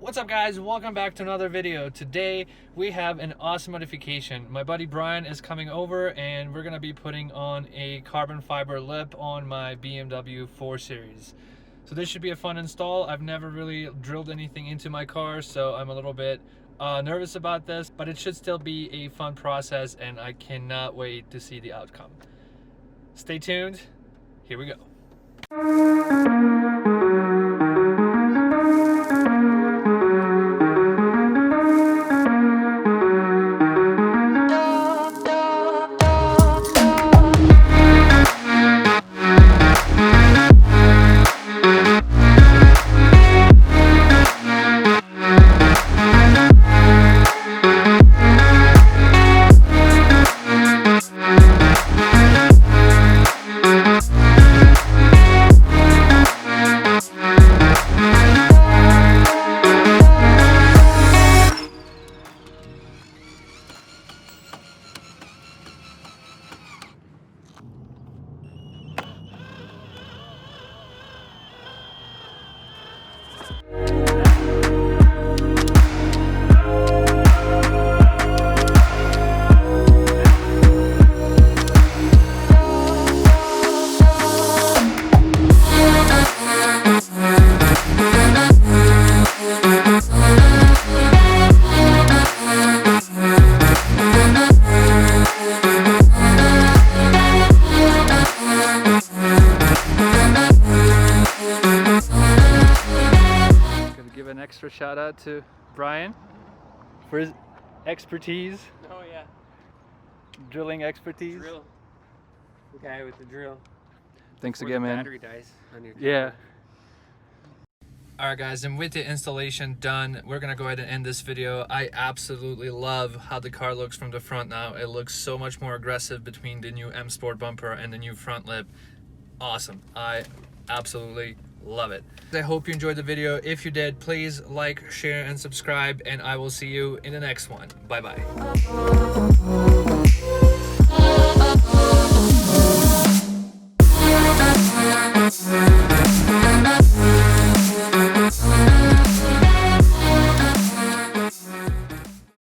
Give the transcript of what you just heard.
What's up guys, welcome back to another video. Today we have an awesome modification. My buddy Brian is coming over and we're gonna be putting on a carbon fiber lip on my BMW 4 Series. So this should be a fun install. I've never really drilled anything into my car, so I'm a little bit nervous about this, but it should still be a fun process and I cannot wait to see the outcome. Stay tuned, here we go. Extra shout out to Brian for his expertise. Oh yeah. Drilling expertise. Drill. The guy with the drill. Thanks Before again, the man. Battery dies on your Yeah. Alright guys, and with the installation done, we're gonna go ahead and end this video. I absolutely love how the car looks from the front now. It looks so much more aggressive between the new M Sport bumper and the new front lip. Awesome. I absolutely love it. I hope you enjoyed the video. If you did, please like, share, and subscribe, and I will see you in the next one. Bye bye.